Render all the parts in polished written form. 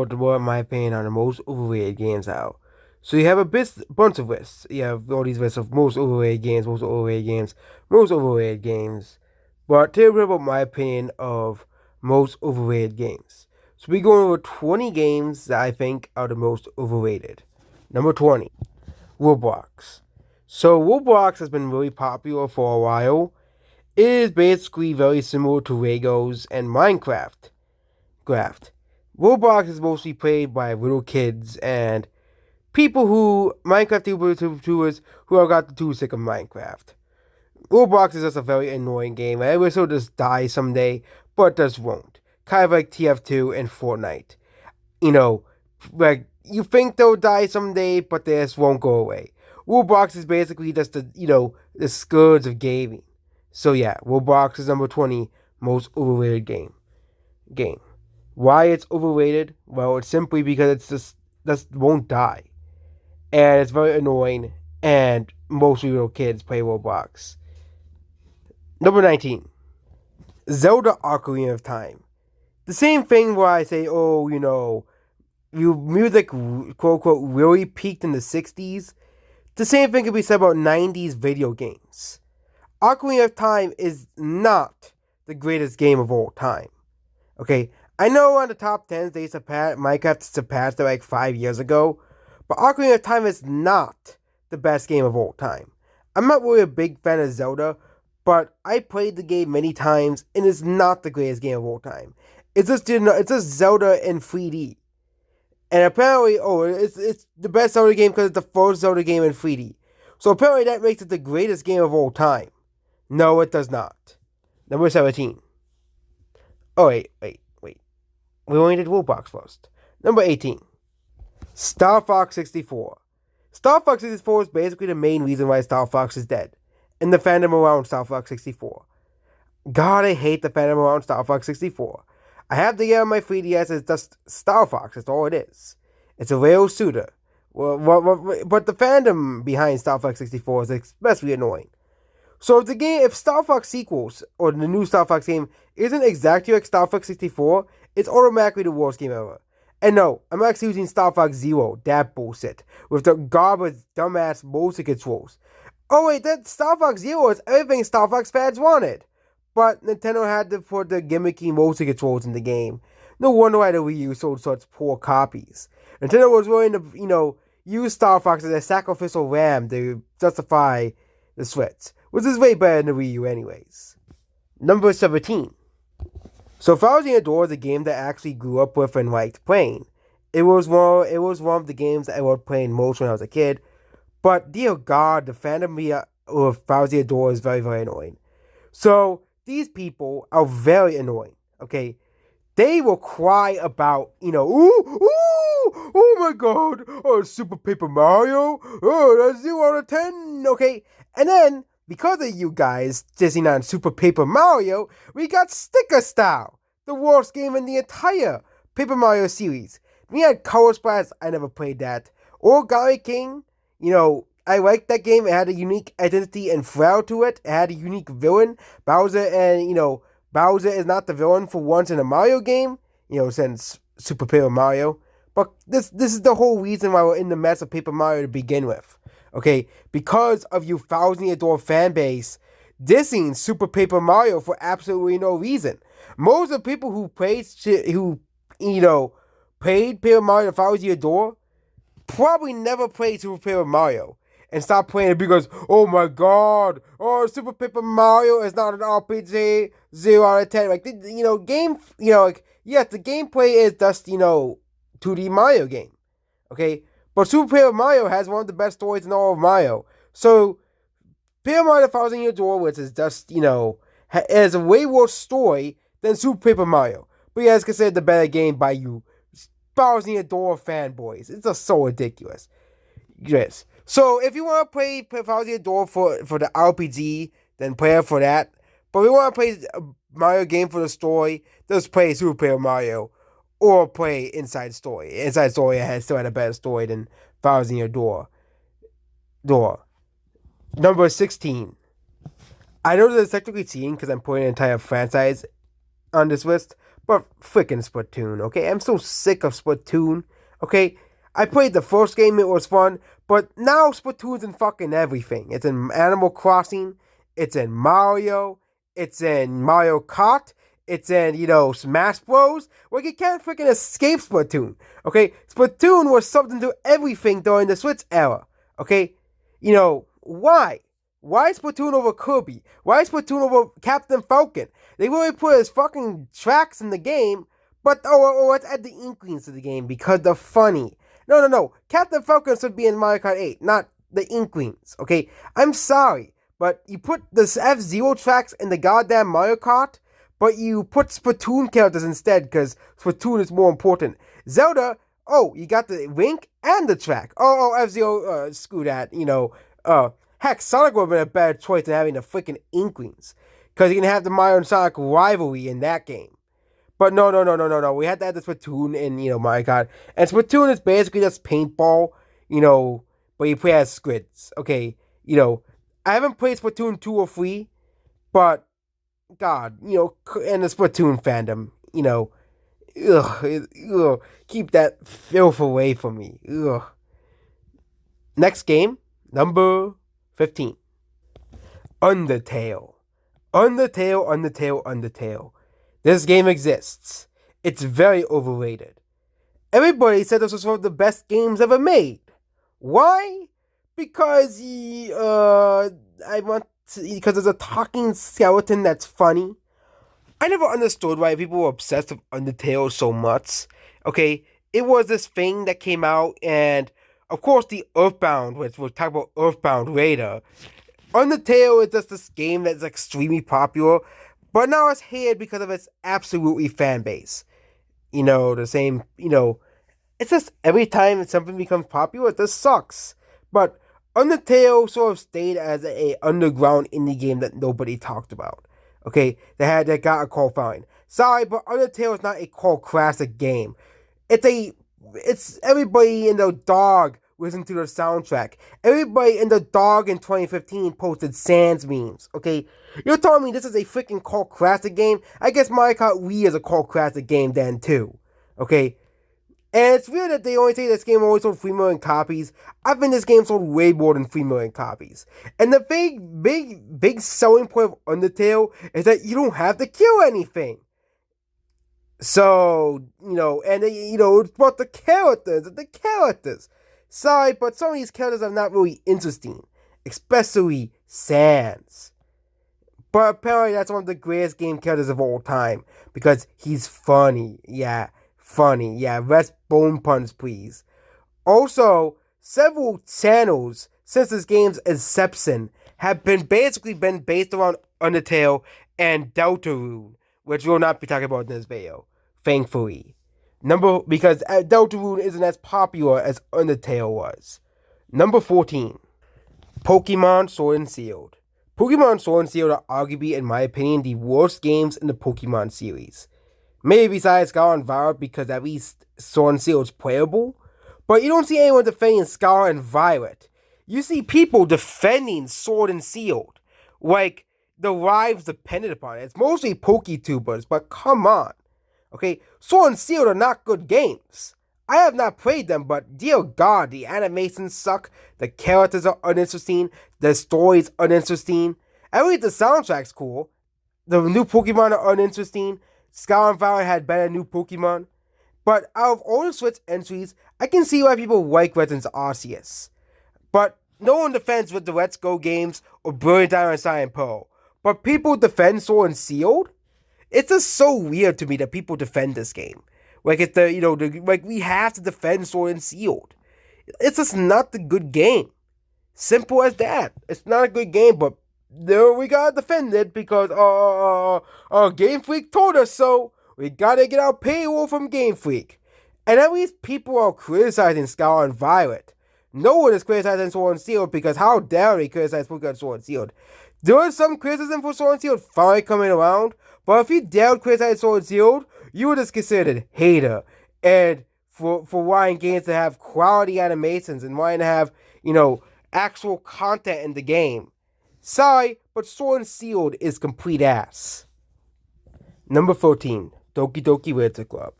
what my opinion on the most overrated games out. So you have a bunch of lists. You have all these lists of most overrated games, most overrated games, most overrated games. But tell me about my opinion of most overrated games. So we're going over 20 games that I think are the most overrated. Number 20, Roblox. So Roblox has been really popular for a while. It is basically very similar to Legos and Minecraft. Roblox is mostly played by little kids and people who Minecraft YouTubers who have got too sick of Minecraft. Roblox is just a very annoying game. I wish it would just die someday, but it just won't. Kind of like TF2 and Fortnite. You know, like you think they'll die someday, but they just won't go away. Roblox is basically just the scourge of gaming. So yeah, Roblox is number 20 most overrated game. Why it's overrated? Well, it's simply because it's just won't die, and it's very annoying. And most little kids play Roblox. Number 19, Zelda Ocarina of Time. The same thing where I say, oh, music quote unquote really peaked in the 60s. The same thing can be said about 90s video games. Ocarina of Time is not the greatest game of all time. Okay, I know on the top 10s Minecraft surpassed it like 5 years ago, but Ocarina of Time is not the best game of all time. I'm not really a big fan of Zelda, but I played the game many times and it's not the greatest game of all time. It's just Zelda in 3D. And apparently, it's the best Zelda game because it's the first Zelda game in 3D. So apparently that makes it the greatest game of all time. No, it does not. Number 17. Oh, wait. We only did Roblox first. Number 18. Star Fox 64. Star Fox 64 is basically the main reason why Star Fox is dead. And the fandom around Star Fox 64. God, I hate the fandom around Star Fox 64. I have the game on my 3DS, it's just Star Fox, that's all it is. It's a real shooter. But the fandom behind Star Fox 64 is especially annoying. So if Star Fox sequels, or the new Star Fox game, isn't exactly like Star Fox 64, it's automatically the worst game ever. And no, I'm actually using Star Fox Zero, that bullshit, with the garbage, dumbass motion controls. Oh wait, that Star Fox Zero is everything Star Fox fans wanted. But Nintendo had to put the gimmicky motion controls in the game. No wonder why the Wii U sold such poor copies. Nintendo was willing to, use Star Fox as a sacrificial ram to justify the Switch, which is way better than the Wii U anyways. Number 17. So Thousand Year Door is a game that I actually grew up with and liked playing. It was one of the games that I was playing most when I was a kid. But dear God, the fandom of Thousand Year Door is very, very annoying. So these people are very annoying, okay? They will cry about, oh my God, oh, Super Paper Mario, oh, that's 0 out of 10, okay? And then, because of you guys dissing on Super Paper Mario, we got Sticker Style, the worst game in the entire Paper Mario series. We had Color Splash, I never played that. Origami King, I liked that game. It had a unique identity and flair to it. It had a unique villain, Bowser, and, Bowser is not the villain for once in a Mario game, since Super Paper Mario. But this is the whole reason why we're in the mess of Paper Mario to begin with. Okay? Because of you Thousand Year Door fan base dissing Super Paper Mario for absolutely no reason. Most of the people who played Paper Mario Thousand Year Door probably never played Super Paper Mario. And stop playing it because, oh my God, Super Paper Mario is not an RPG, 0 out of 10. Like, yes, the gameplay is just, 2D Mario game, okay? But Super Paper Mario has one of the best stories in all of Mario. So, Paper Mario Thousand Year Door, which is just, has a way worse story than Super Paper Mario. But yeah, it's considered the better game by you Thousand Year Door fanboys. It's just so ridiculous. Yes. So if you want to play Thousand Year Door for the RPG, then play it for that. But if you want to play a Mario game for the story, just play Super Paper Mario or play Inside Story. Inside Story still had a better story than Thousand Year Door. Number 16. I know that it's technically cheating because I'm putting an entire franchise on this list, but freaking Splatoon, okay? I'm so sick of Splatoon, okay? I played the first game, it was fun, but now Splatoon's in fucking everything. It's in Animal Crossing, it's in Mario, it's in Mario Kart, it's in, Smash Bros. Like, you can't freaking escape Splatoon, okay? Splatoon was something to everything during the Switch era, okay? Why? Why is Splatoon over Kirby? Why is Splatoon over Captain Falcon? They really put his fucking tracks in the game, but let's add the Inklings to the game because they're funny. No. Captain Falcon should be in Mario Kart 8, not the Inklings, okay? I'm sorry, but you put the F-Zero tracks in the goddamn Mario Kart, but you put Splatoon characters instead because Splatoon is more important. Zelda, you got the Link and the track. F-Zero, screw that, heck, Sonic would have been a better choice than having the freaking Inklings. Because you can have the Mario and Sonic rivalry in that game. But no. We had to add the Splatoon in, Mario Kart. And Splatoon is basically just paintball, but you play as squids. Okay, I haven't played Splatoon 2 or 3, but, God, and the Splatoon fandom, keep that filth away from me. Ugh. Next game, number 15. Undertale. Undertale. This game exists. It's very overrated. Everybody said this was one of the best games ever made. Why? Because because there's a talking skeleton that's funny. I never understood why people were obsessed with Undertale so much. Okay, it was this thing that came out, and of course the Earthbound, which we'll talk about Earthbound later. Undertale is just this game that's extremely popular, but now it's hated because of its absolutely fan base. The same, it's just every time something becomes popular, it just sucks. But Undertale sort of stayed as a underground indie game that nobody talked about. Okay, that got a cult following. Sorry, but Undertale is not a cult classic game. It's everybody and their dog listen to the soundtrack. Everybody and the dog in 2015 posted Sans memes, okay? You're telling me this is a freaking cult classic game? I guess Mario Kart Wii is a cult classic game then too, okay? And it's weird that they only say this game only sold 3 million copies. I think this game sold way more than 3 million copies. And the big selling point of Undertale is that you don't have to kill anything. So, it's about the characters. Sorry, but some of these characters are not really interesting. Especially Sans. But apparently that's one of the greatest game characters of all time. Because he's funny. Yeah, funny. Yeah, less bone puns, please. Also, several channels since this game's inception have basically been based around Undertale and Deltarune, which we'll not be talking about in this video. Thankfully. Because Deltarune isn't as popular as Undertale was. Number 14. Pokemon Sword and Shield. Pokemon Sword and Shield are arguably, in my opinion, the worst games in the Pokemon series. Maybe besides Scarlet and Violet, because at least Sword and Shield is playable. But you don't see anyone defending Scarlet and Violet. You see people defending Sword and Shield. Like, the lives depended upon it. It's mostly PokeTubers, but come on. Okay, Sword and Shield are not good games. I have not played them, but dear God, the animations suck, the characters are uninteresting, the story's uninteresting. At least the soundtrack's cool. The new Pokemon are uninteresting. Scarlet and Violet had better new Pokemon. But out of all the Switch entries, I can see why people like Legends Arceus. But no one defends with the Let's Go games or Brilliant Diamond and Silent Pearl. But people defend Sword and Shield? It's just so weird to me that people defend this game. Like, it's like we have to defend Sword and Shield. It's just not a good game. Simple as that. It's not a good game, but we gotta defend it because Game Freak told us so. We gotta get our paywall from Game Freak. And at least people are criticizing Scarlet and Violet. No one is criticizing Sword and Shield because how dare they criticize Pokemon Sword and Shield? There is some criticism for Sword and Shield finally coming around, but if you dare criticize Sword and Shield, you were just considered a hater. And for wanting games to have quality animations and wanting to have, actual content in the game. Sorry, but Sword and Shield is complete ass. Number 13. Doki Doki Literature Club.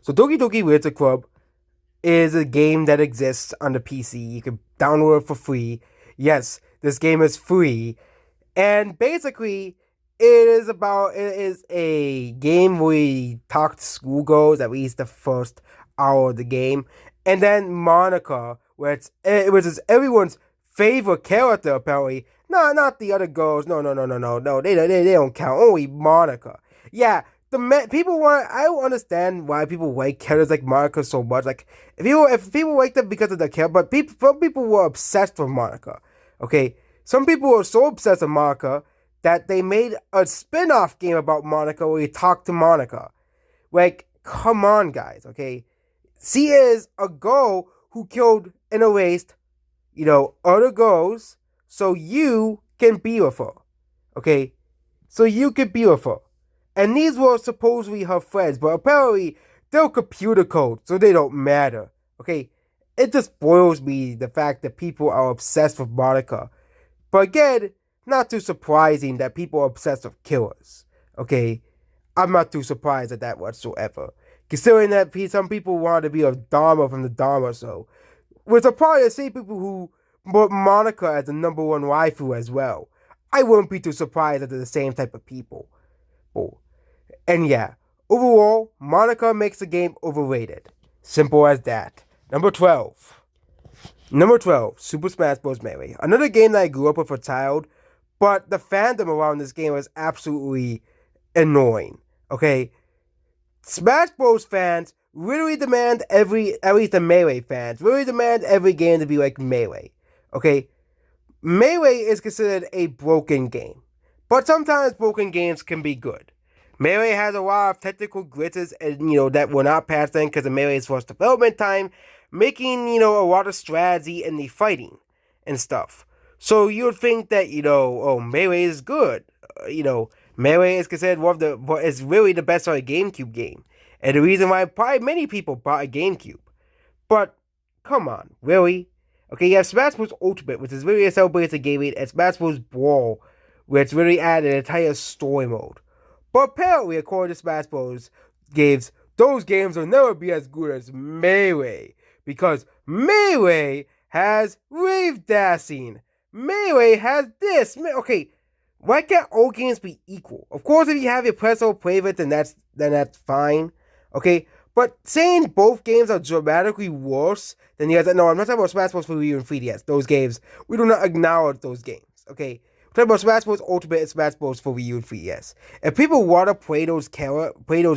So Doki Doki Literature Club is a game that exists on the PC. You can download it for free. Yes, this game is free. And basically, it is a game where we talk to schoolgirls, at least the first hour of the game. And then Monica, which is everyone's favorite character, apparently. No, not the other girls. No. They don't count. Only Monica. Yeah, people want. I don't understand why people like characters like Monica so much. Like if people like them because of the character, but some people were obsessed with Monica. Okay, some people were so obsessed with Monica that they made a spin-off game about Monica where you talk to Monica. Like, come on, guys. Okay, she is a girl who killed and erased, other girls, so you can be with her. Okay, so you can be with her. And these were supposedly her friends, but apparently they're computer code, so they don't matter. Okay? It just boils me the fact that people are obsessed with Monica. But again, not too surprising that people are obsessed with killers. Okay? I'm not too surprised at that whatsoever. Considering that some people want to be a Dharma from the Dharma show. Which are probably the same people who put Monica as the number one waifu as well. I wouldn't be too surprised that they're the same type of people. Oh. And yeah, overall, Monica makes the game overrated. Simple as that. Number 12. Super Smash Bros. Melee. Another game that I grew up with as a child, but the fandom around this game was absolutely annoying. Okay? Smash Bros. Fans really demand at least the Melee fans, really demand every game to be like Melee. Okay? Melee is considered a broken game, but sometimes broken games can be good. Melee has a lot of technical glitches, and that were not passed in because of Melee's first development time, making a lot of strategy in the fighting and stuff. So you would think that Melee is good. Melee is considered is really the best selling GameCube game, and the reason why probably many people bought a GameCube. But come on, really? Okay, you have Smash Bros. Ultimate, which is really a celebration gaming, and Smash Bros. Brawl, which really added an entire story mode. But apparently, according to Smash Bros. Games, those games will never be as good as Melee. Because Melee has wave dashing. Melee has this. Okay, why can't all games be equal? Of course, if you have your personal favorite, then that's fine. Okay, but saying both games are dramatically worse than the other. No, I'm not talking about Smash Bros. For Wii U and 3DS. Those games, we do not acknowledge those games. Okay. Talking about Smash Bros. Ultimate and Smash Bros. For Wii U and 3DS. If people want to play those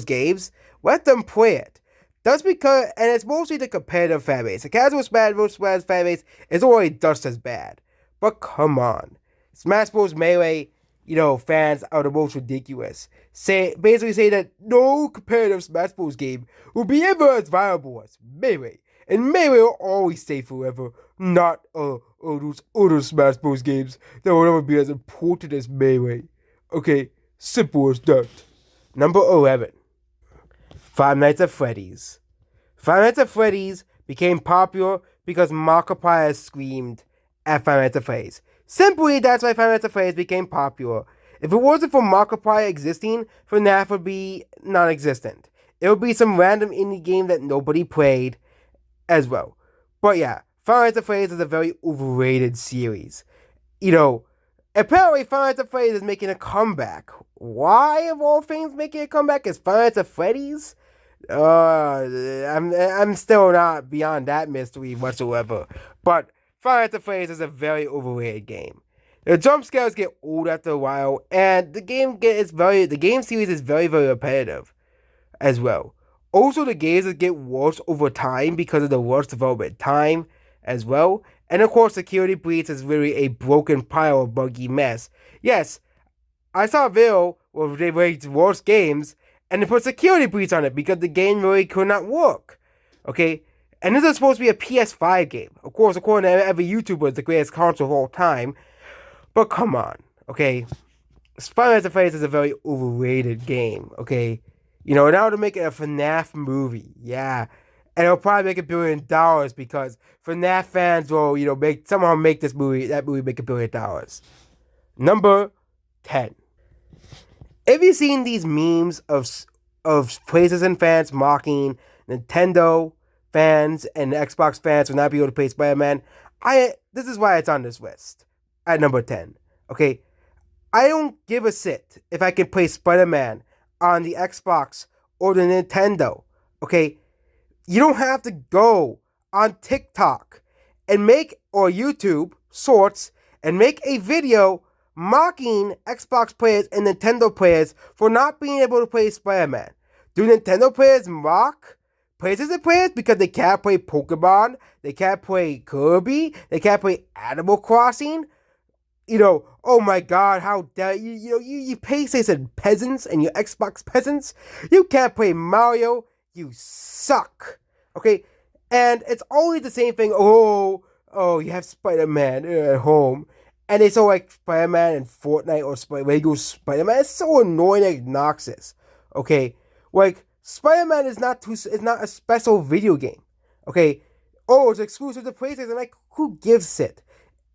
games, let them play it. That's because, and it's mostly the competitive fan base. The casual Smash Bros. Fan base is already just as bad. But come on, Smash Bros. Melee, fans are the most ridiculous. Basically say that no competitive Smash Bros. Game will be ever as viable as Melee. And Melee will always stay forever, not those other Smash Bros. Games that will never be as important as Melee. Okay, simple as that. Number 11. Five Nights at Freddy's. Five Nights at Freddy's became popular because Markiplier screamed at Five Nights at Freddy's. Simply, that's why Five Nights at Freddy's became popular. If it wasn't for Markiplier existing, FNaF would be non-existent. It would be some random indie game that nobody played as well. But yeah, Five Nights at Freddy's is a very overrated series. Apparently Five Nights at Freddy's is making a comeback. Why, of all things, making a comeback is Five Nights at Freddy's? I'm still not beyond that mystery whatsoever. But Five Nights at Freddy's is a very overrated game. The jump scares get old after a while, and the game series is very, very repetitive as well. Also, the games get worse over time because of the worse development time as well. And of course, Security Breach is really a broken pile of buggy mess. Yes, I saw a video where they ranked worst games, and they put Security Breach on it because the game really could not work. Okay? And this is supposed to be a PS5 game. Of course, according to every YouTuber, it's the greatest console of all time. But come on, okay? Five Nights at Freddy's is a very overrated game, okay? Now they're making a FNaF movie, yeah. And it'll probably make $1 billion because FNaF fans will, somehow make that movie make $1 billion. Number 10. Have you seen these memes of of PlayStation fans mocking Nintendo fans and Xbox fans for not being able to play Spider-Man. This is why it's on this list at number 10. Okay, I don't give a shit if I can play Spider-Man on the Xbox or the Nintendo. Okay, you don't have to go on TikTok and make, or YouTube Shorts, and make a video mocking Xbox players and Nintendo players for not being able to play Spider-Man. Do Nintendo players mock PlayStation players because they can't play Pokemon, they can't play Kirby, they can't play Animal Crossing? Oh my god, how dare you PlayStation peasants and you Xbox peasants, you can't play Mario, you suck. Okay? And it's always the same thing. Oh, you have Spider-Man at home. And it's all like Spider-Man and Fortnite or Lego Spider-Man. It's so annoying and obnoxious. Okay? Like, Spider-Man is not a special video game. Okay? Oh, it's exclusive to PlayStation. Like, who gives it?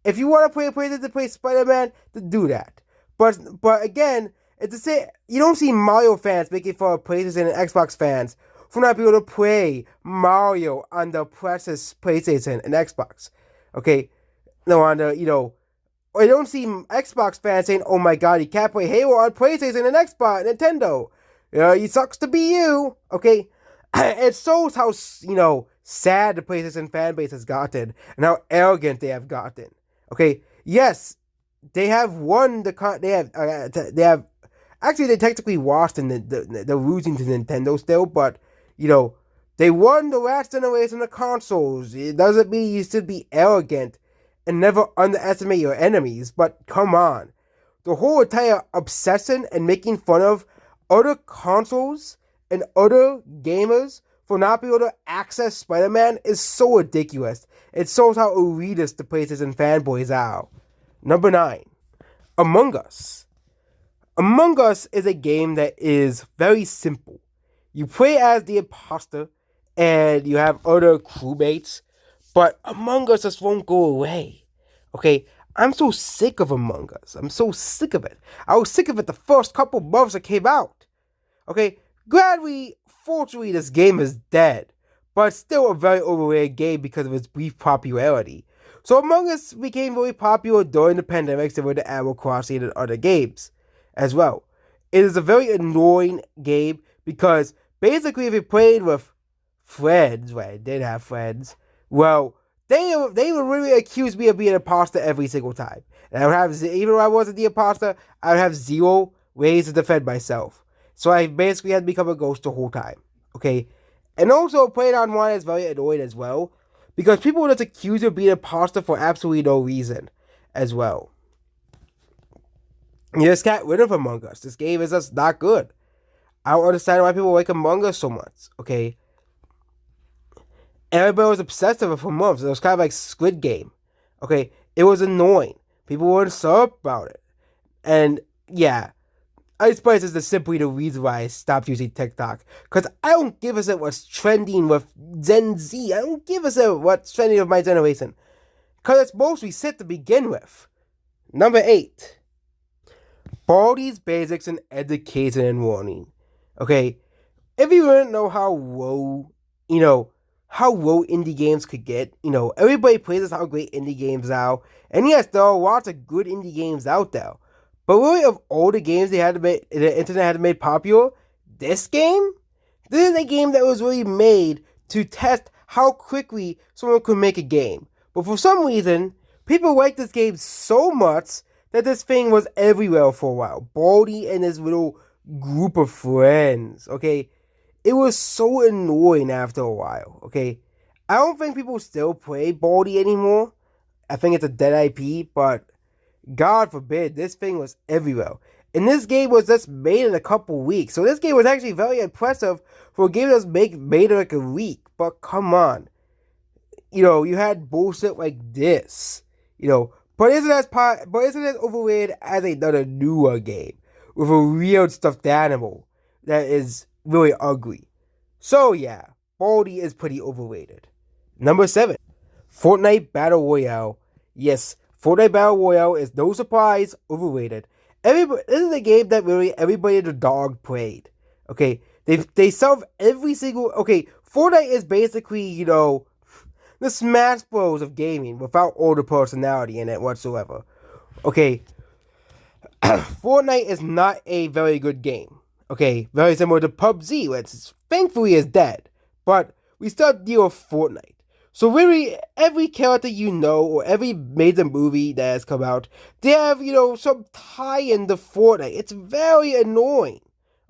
If you want to play a PlayStation to play Spider-Man, then do that. But again, it's the same. You don't see Mario fans making fun of PlayStation and Xbox fans for not being able to play Mario on the precious PlayStation and Xbox. Okay? No, on the, or you don't see Xbox fans saying, oh my god, you can't play Halo on PlayStation and Xbox, Nintendo. It sucks to be you. Okay? It shows how, sad the PlayStation fan base has gotten and how arrogant they have gotten. Okay? Yes, they have won they have actually they technically lost in they're losing to Nintendo still, but they won the last generation of consoles. It doesn't mean you should be arrogant and never underestimate your enemies, but come on. The whole entire obsession and making fun of other consoles and other gamers for not being able to access Spider-Man is so ridiculous. It shows how elitist the PlayStation fanboys are. Number 9. Among Us. Among Us is a game that is very simple. You play as the imposter, and you have other crewmates, but Among Us just won't go away. Okay, I'm so sick of Among Us. I'm so sick of it. I was sick of it the first couple months it came out. Okay, fortunately, this game is dead, but it's still a very overrated game because of its brief popularity. So Among Us became very popular during the pandemic, similar to Animal Crossing and other games as well. It is a very annoying game because basically if you played with friends, right, I did have friends, well, they would really accuse me of being an imposter every single time. And I would have, even though I wasn't the imposter, I would have zero ways to defend myself. So I basically had to become a ghost the whole time. Okay? And also, playing online is very annoying as well, because people will just accuse you of being an imposter for absolutely no reason as well. You just can't win of Among Us. This game is just not good. I don't understand why people like Among Us so much. Okay? Everybody was obsessed with it for months. It was kind of like Squid Game. Okay? It was annoying. People weren't so about it. And, yeah. I suppose this is simply the reason why I stopped using TikTok. Because I don't give a shit what's trending with Gen Z. I don't give a shit what's trending with my generation. Because it's mostly shit to begin with. Number 8. Baldi's Basics in Education and Warning. Okay? If you didn't know how low indie games could get, everybody praises how great indie games are. And yes, there are lots of good indie games out there. But really, of all the games the internet had made popular, this is a game that was really made to test how quickly someone could make a game. But for some reason, people liked this game so much that this thing was everywhere for a while. Baldi and his little group of friends, okay? It was so annoying after a while, okay? I don't think people still play Baldi anymore. I think it's a dead IP, but God forbid, this thing was everywhere. And this game was just made in a couple weeks. So this game was actually very impressive for a game that was made in like a week. But come on. You had bullshit like this. But isn't it overrated as another newer game with a real stuffed animal that is really ugly? So yeah, Baldi is pretty overrated. Number 7. Fortnite Battle Royale. Yes, Fortnite Battle Royale is no surprise overrated. This is a game that really everybody and the dog played. Okay, They solve every single. Okay, Fortnite is basically the Smash Bros of gaming without all the personality in it whatsoever. Okay, Fortnite is not a very good game. Okay, very similar to PUBG, which thankfully is dead. But we still deal with Fortnite. So really, every character or every major movie that has come out, they have, some tie-in to Fortnite. It's very annoying.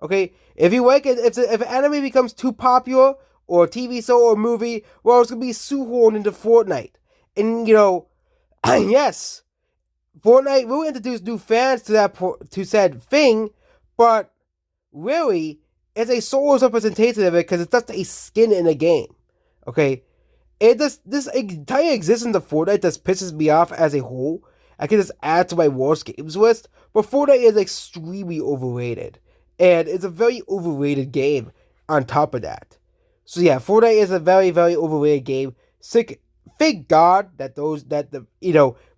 Okay, if you like it, if an anime becomes too popular, or a TV show or movie, well, it's gonna be shoehorned into Fortnite. And yes, Fortnite will introduce new fans to said thing, but really, it's a soulless representation of it because it's just a skin in a game. Okay, this entire existence of Fortnite just pisses me off as a whole. I can just add to my worst games list, but Fortnite is extremely overrated, and it's a very overrated game. On top of that, so yeah, Fortnite is a very very overrated game. Thank God that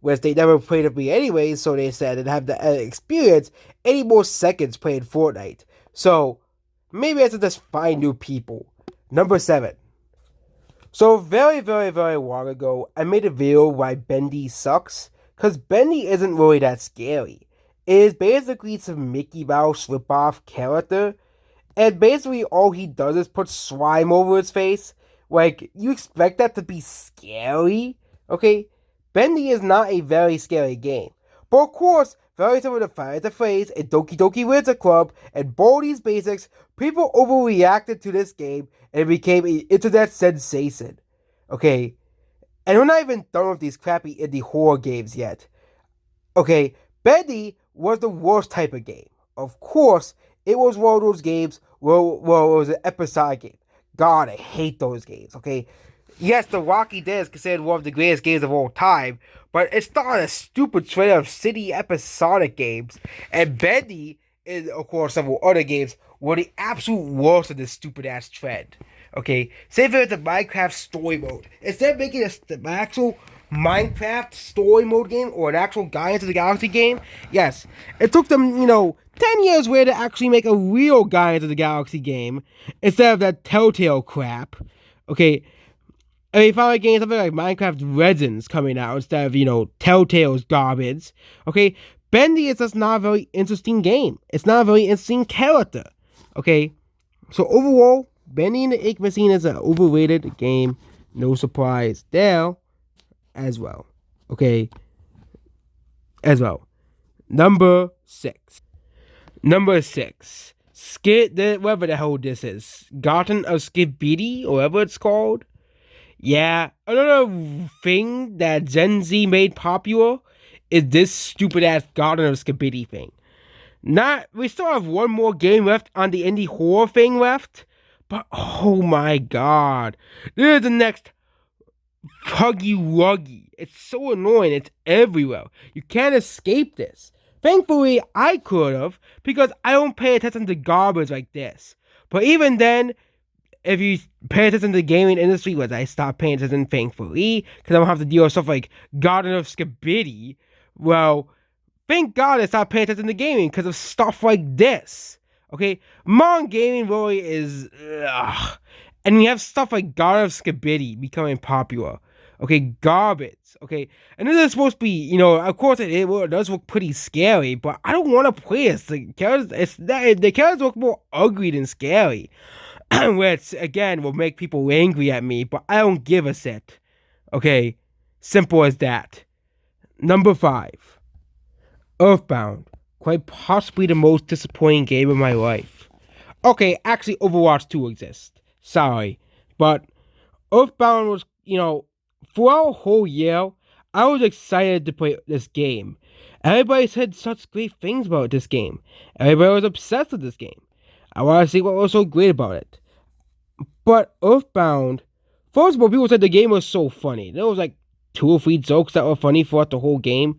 whereas they never played with me anyways, so they said and have the experience any more seconds playing Fortnite. So maybe I should just find new people. Number 7. So very, very, very long ago, I made a video why Bendy sucks, because Bendy isn't really that scary. It is basically some Mickey Mouse ripoff character, and basically all he does is put slime over his face. Like, you expect that to be scary? Okay? Bendy is not a very scary game. But of course, very similar to Fire the Phrase and Doki Doki Wizard Club and Baldi's Basics, people overreacted to this game and it became an internet sensation. Okay? And we're not even done with these crappy indie horror games yet. Okay? Bendy was the worst type of game. Of course, it was one of those games where it was an episodic game. God, I hate those games, okay? Yes, The Walking Dead is considered one of the greatest games of all time, but it started a stupid trend of city episodic games, and Bendy, and of course several other games, were the absolute worst of this stupid-ass trend, okay? Same thing with the Minecraft story mode. Instead of making an actual Minecraft story mode game, or an actual Guardians of the Galaxy game, yes, it took them, 10 years later to actually make a real Guardians of the Galaxy game instead of that Telltale crap. Okay, and they finally getting something like Minecraft Legends coming out instead of, Telltale's garbage. Okay, Bendy is just not a very interesting game. It's not a very interesting character. Okay, so overall, Bendy and the Ink Machine is an overrated game. No surprise there as well. Okay, as well. Number 6. Whatever the hell this is. Garden of Skibidi, or whatever it's called. Yeah, another thing that Gen Z made popular is this stupid ass Garden of Skibidi thing. We still have one more game left on the indie horror thing left, but oh my god. This is the next Huggy Woogie. It's so annoying, it's everywhere. You can't escape this. Thankfully, I could have, because I don't pay attention to garbage like this. But even then, if you pay attention to the gaming industry, which I stopped paying attention, thankfully, because I don't have to deal with stuff like Garden of Skibidi, well, thank God I stopped paying attention to gaming because of stuff like this. Okay? Modern gaming really is... Ugh. And we have stuff like Garden of Skibidi becoming popular. Okay, garbage. Okay, and this is supposed to be, of course it does look pretty scary, but I don't want to play this. The characters look more ugly than scary, which again will make people angry at me. But I don't give a shit. Okay, simple as that. Number 5, Earthbound, quite possibly the most disappointing game of my life. Okay, actually, Overwatch 2 exists. Sorry, but Earthbound was, throughout a whole year, I was excited to play this game. Everybody said such great things about this game. Everybody was obsessed with this game. I want to see what was so great about it. But Earthbound, first of all, people said the game was so funny. There was like 2 or 3 jokes that were funny throughout the whole game.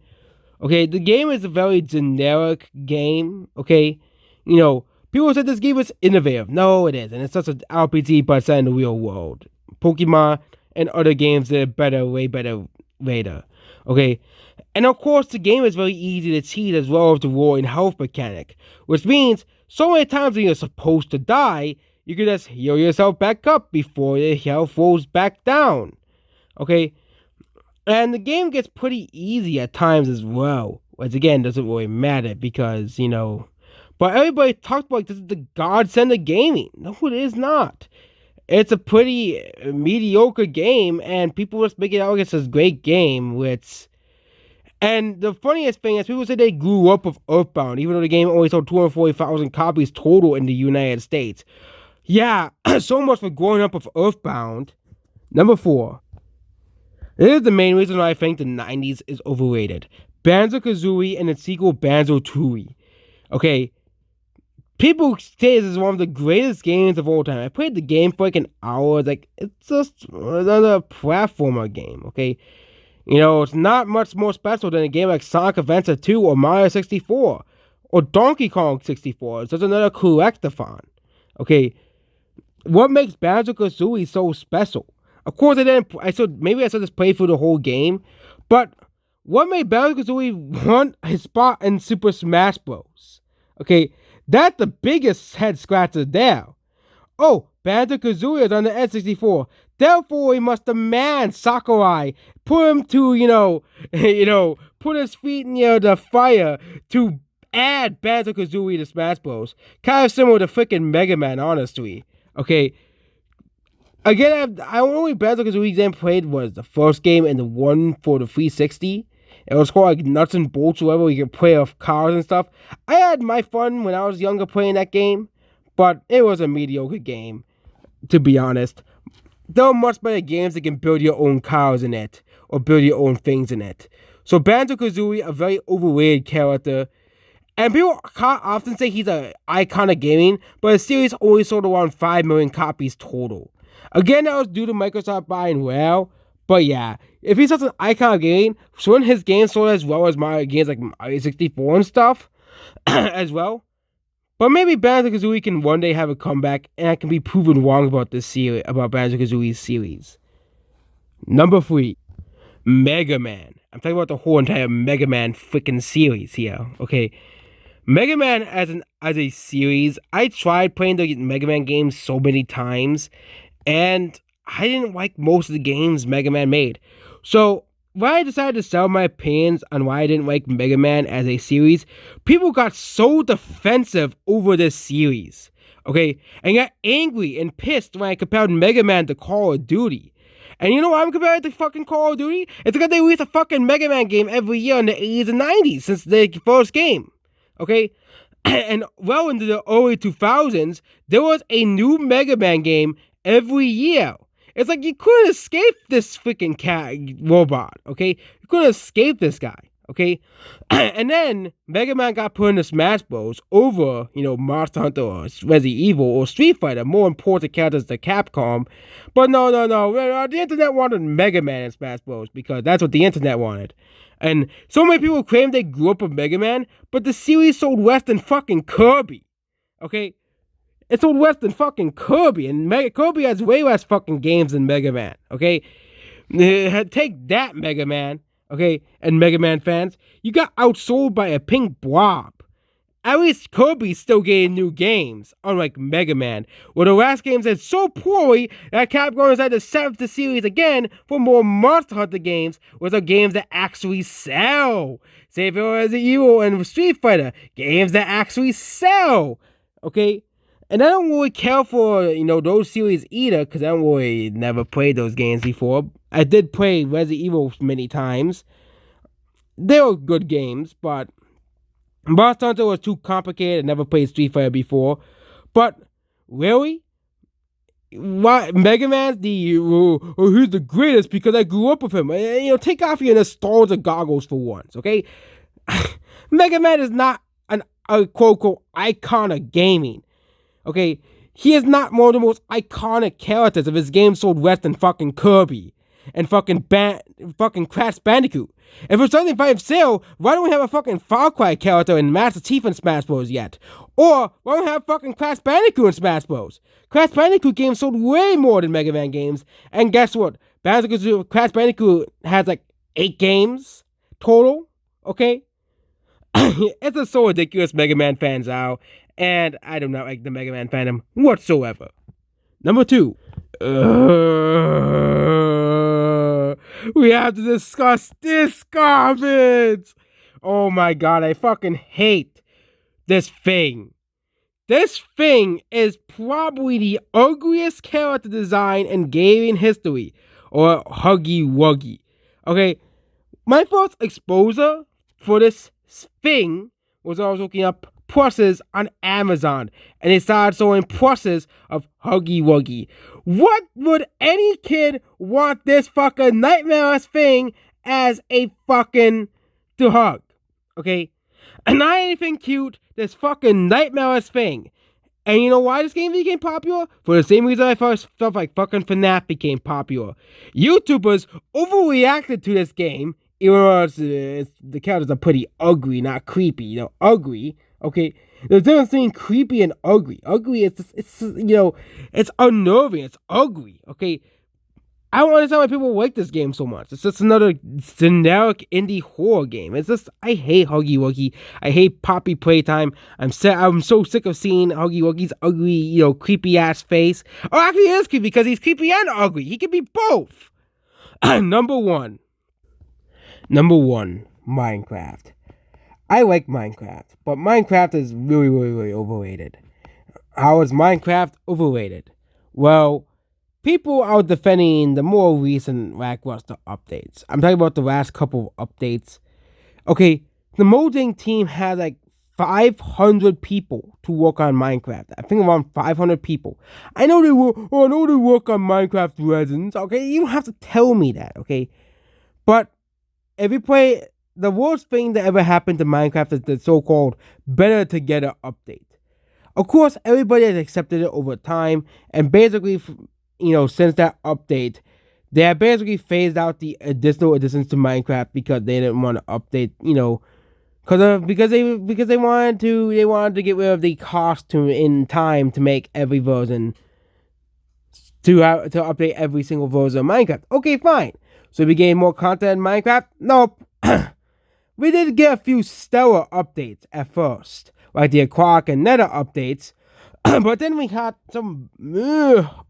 Okay, the game is a very generic game. Okay, people said this game was innovative. No, it isn't. It's just an RPG, but it's in the real world. Pokemon and other games that are better, way better later. Okay? And of course, the game is very easy to cheat as well as the roll and health mechanic. Which means, so many times when you're supposed to die, you can just heal yourself back up before the health falls back down. Okay? And the game gets pretty easy at times as well. Which again doesn't really matter because, but everybody talks about this is the godsend of gaming. No, it is not. It's a pretty mediocre game, and people just make it out like it's a great game, and the funniest thing is people say they grew up with Earthbound, even though the game only sold 240,000 copies total in the United States. Yeah, so much for growing up with Earthbound. Number 4. This is the main reason why I think the 90s is overrated. BanjoKazooie and its sequel BanjoTooie. Okay, people say this is one of the greatest games of all time. I played the game for like an hour. It's just another platformer game, okay? It's not much more special than a game like Sonic Adventure 2 or Mario 64 or Donkey Kong 64. It's just another collectathon, okay? What makes BanjoKazooie so special? Of course, maybe I should just play through the whole game, but what made BanjoKazooie want his spot in Super Smash Bros? Okay, that's the biggest head scratcher there. Oh, BanjoKazooie is on the N64. Therefore, he must demand Sakurai put him to, put his feet in the fire to add BanjoKazooie to Smash Bros. Kind of similar to freaking Mega Man, honestly. Okay. Again, I only BanjoKazooie game played was the first game and the one for the 360. It was called like Nuts and Bolts, wherever you could play off cars and stuff. I had my fun when I was younger playing that game, but it was a mediocre game, to be honest. There are much better games that can build your own cars in it, or build your own things in it. So BanjoKazooie, a very overrated character, and people often say he's an icon of gaming, but the series only sold around 5 million copies total. Again, that was due to Microsoft buying Royale, but yeah, if he's such an icon of gaming, shouldn't his games sold as well as Mario games like Mario 64 and stuff as well? But maybe BanjoKazooie can one day have a comeback, and I can be proven wrong about this series, about BanjoKazooie's series. Number 3, Mega Man. I'm talking about the whole entire Mega Man freaking series here, okay? Mega Man as a series, I tried playing the Mega Man games so many times, and I didn't like most of the games Mega Man made. So when I decided to sell my opinions on why I didn't like Mega Man as a series, people got so defensive over this series, okay? And got angry and pissed when I compared Mega Man to Call of Duty. And you know why I'm comparing it to fucking Call of Duty? It's because they release a fucking Mega Man game every year in the 80s and 90s since the first game, okay? And well into the early 2000s, there was a new Mega Man game every year. It's like you couldn't escape this freaking robot, okay? You couldn't escape this guy, okay? And then Mega Man got put into Smash Bros. Over, Monster Hunter or Resident Evil or Street Fighter, more important characters than Capcom. But no. The internet wanted Mega Man in Smash Bros. Because that's what the internet wanted. And so many people claim they grew up with Mega Man, but the series sold less than fucking Kirby, okay? It sold less than fucking Kirby, and Kirby has way less fucking games than Mega Man, okay? Take that, Mega Man, okay? And Mega Man fans, you got outsold by a pink blob. At least Kirby's still getting new games, unlike Mega Man, where the last games did so poorly that Capcom decided to set up the series again for more Monster Hunter games, which are games that actually sell. Say for Resident Evil and Street Fighter, games that actually sell, okay? And I don't really care for, those series either, because I don't really never played those games before. I did play Resident Evil many times. They were good games, but Monster Hunter was too complicated. I never played Street Fighter before. But, really? Why Mega Man's he's the greatest because I grew up with him. Take off your nostalgia goggles for once, okay? Mega Man is not a quote-unquote icon of gaming. Okay, he is not one of the most iconic characters of his game sold less than fucking Kirby and fucking Crash Bandicoot. If it's something by sale, why don't we have a fucking Far Cry character in Master Chief in Smash Bros. Yet? Or why don't we have fucking Crash Bandicoot in Smash Bros? Crash Bandicoot games sold way more than Mega Man games, and guess what? Crash Bandicoot has like 8 games total. Okay, it's just so ridiculous. Mega Man fans out. And I do not like the Mega Man fandom whatsoever. Number 2. We have to discuss this garbage. Oh my god, I fucking hate this thing. This thing is probably the ugliest character design in gaming history, or Huggy Woogie. Okay, my first exposure for this thing was I was looking up prices on Amazon, and they started showing prices of Huggy Wuggy. What would any kid want this fucking nightmare thing as a fucking to hug? Okay, and not anything cute. This fucking nightmare thing. And you know why this game became popular? For the same reason I first felt like fucking FNaF became popular. YouTubers overreacted to this game, even though the characters are pretty ugly, not creepy. You know, ugly. Okay, there's a difference between creepy and ugly. Ugly, it's it's unnerving. It's ugly. Okay, I don't understand why people like this game so much. It's just another generic indie horror game. It's just, I hate Huggy Wuggy. I hate Poppy Playtime. I'm so sick of seeing Huggy Wuggy's ugly, creepy ass face. Oh, actually, he is creepy because he's creepy and ugly. He can be both. Number one, Minecraft. I like Minecraft, but Minecraft is really, really, really overrated. How is Minecraft overrated? Well, people are defending the more recent lackluster updates. I'm talking about the last couple of updates. Okay, the modding team had like 500 people to work on Minecraft. I think around 500 people. I know they work on Minecraft Legends. Okay, you don't have to tell me that. Okay, but if you play, the worst thing that ever happened to Minecraft is the so-called Better Together update. Of course, everybody has accepted it over time, and basically, since that update, they have basically phased out the additional additions to Minecraft because they didn't want to update, because they wanted to get rid of the cost in time to make every version to update every single version of Minecraft. Okay, fine. So we gain more content in Minecraft? Nope. We did get a few stellar updates at first, like the Aquatic and Nether updates, but then we had some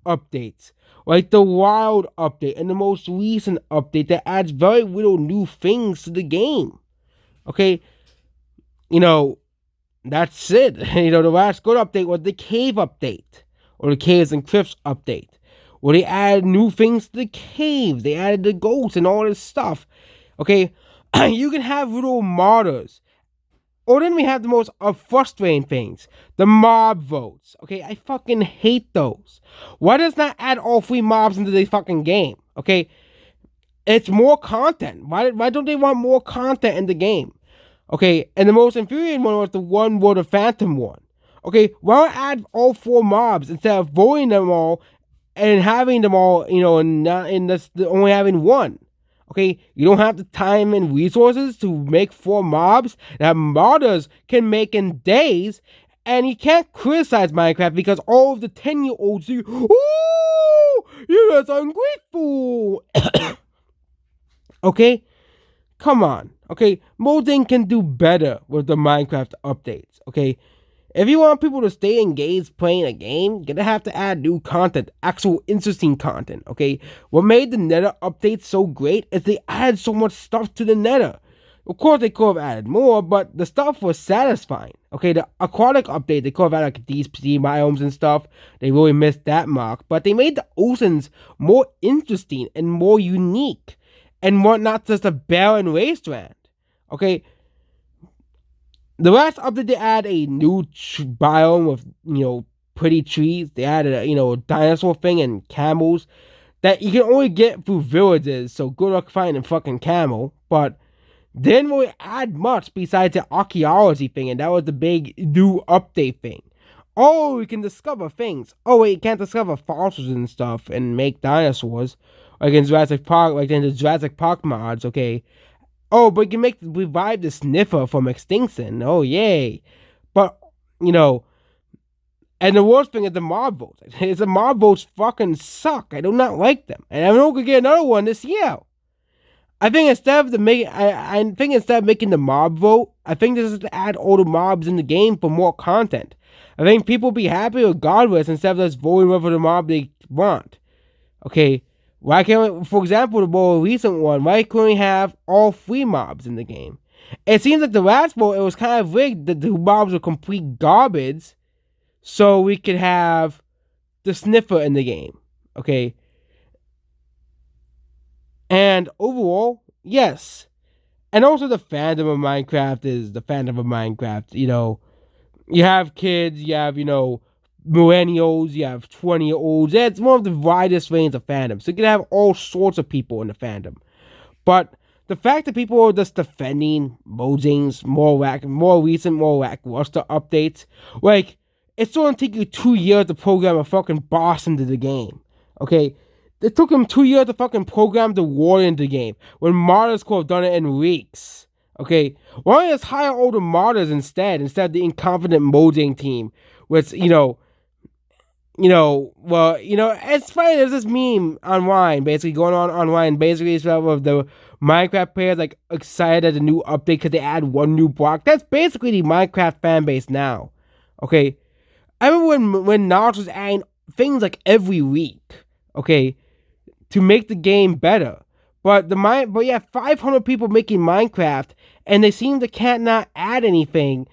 updates, like the Wild update and the most recent update that adds very little new things to the game. Okay, that's it. The last good update was the Cave update, or the Caves and Cliffs update, where they added new things to the caves. They added the ghosts and all this stuff. Okay, you can have little martyrs. Or then we have the most frustrating things. The mob votes. Okay, I fucking hate those. Why does not add all 3 mobs into the fucking game? Okay, it's more content. Why don't they want more content in the game? Okay, and the most infuriating one was the one where the Phantom won. Okay, why not add all 4 mobs instead of voting them all and having them all, and not in this only having one? Okay, you don't have the time and resources to make 4 mobs that modders can make in days, and you can't criticize Minecraft because all of the 10-year-olds say, "Oh, you're just ungrateful." Okay, come on. Okay, modding can do better with the Minecraft updates. Okay, if you want people to stay engaged playing a game, you're gonna have to add new content, actual interesting content, okay? What made the Nether update so great is they added so much stuff to the Nether. Of course, they could have added more, but the stuff was satisfying. Okay, the Aquatic update, they could have added like deep sea biomes and stuff. They really missed that mark, but they made the oceans more interesting and more unique, and not just a barren wasteland. Okay, the last update, they added a new biome with, pretty trees. They added a dinosaur thing and camels that you can only get through villages, so good luck finding a fucking camel. But they didn't really add much besides the archaeology thing, and that was the big new update thing. Oh, you can discover things. Oh, wait, you can't discover fossils and stuff and make dinosaurs. Like in Jurassic Park, like in the Jurassic Park mods, okay. Oh, but you can revive the sniffer from extinction. Oh, yay. But, and the worst thing is the mob votes. The mob votes fucking suck. I do not like them. And I know we could get another one this year. I think instead of making the mob vote, I think this is to add all the mobs in the game for more content. I think people be happy regardless instead of just voting whatever the mob they want. Okay, why can't we, for example, the more recent one, why couldn't we have all 3 mobs in the game? It seems like the last vote, it was kind of rigged that the mobs were complete garbage, so we could have the sniffer in the game. Okay, and overall, yes. And also the fandom of Minecraft is the fandom of Minecraft. You have kids, you have, millennials, you have 20-year-olds. It's one of the widest range of fandoms. So you can have all sorts of people in the fandom. But the fact that people are just defending Mojang's more recent, more lackluster updates, like, it's going to take you 2 years to program a fucking boss into the game. Okay? It took him 2 years to fucking program the war into the game, when modders could have done it in weeks. Okay? Why don't you just hire all the modders instead of the incompetent Mojang team, which, it's funny, there's this meme online, basically going on online, basically it's of the Minecraft players, like, excited at the new update because they add one new block. That's basically the Minecraft fan base now. Okay? I remember when Notch was adding things, like, every week. Okay? To make the game better. But 500 people making Minecraft, and they seem to can't not add anything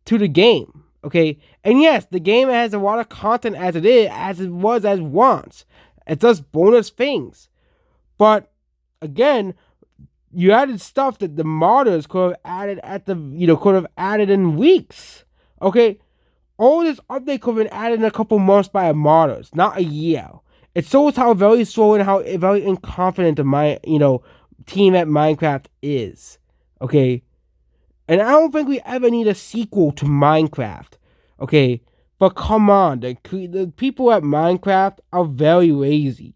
to the game. Okay? And yes, the game has a lot of content as it was as once. It does bonus things. But again, you added stuff that the modders could have added in weeks. Okay? All this update could have been added in a couple months by modders, not a year. It shows how very slow and how very incompetent my team at Minecraft is. Okay? And I don't think we ever need a sequel to Minecraft. Okay? But come on, the people at Minecraft are very lazy.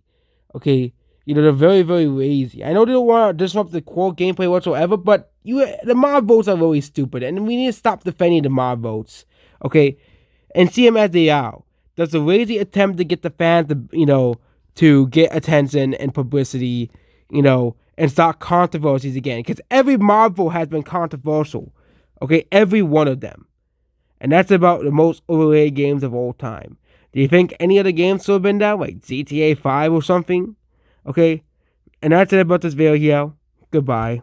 Okay? They're very, very lazy. I know they don't want to disrupt the core gameplay whatsoever, but the mob votes are really stupid, and we need to stop defending the mob votes. Okay? And see them as they are. There's a lazy attempt to get the fans to get attention and publicity, and start controversies again. Because every mob vote has been controversial. Okay? Every one of them. And that's about the most overrated games of all time. Do you think any other games should have been that? Like GTA 5 or something? Okay? And that's it about this video here. Goodbye.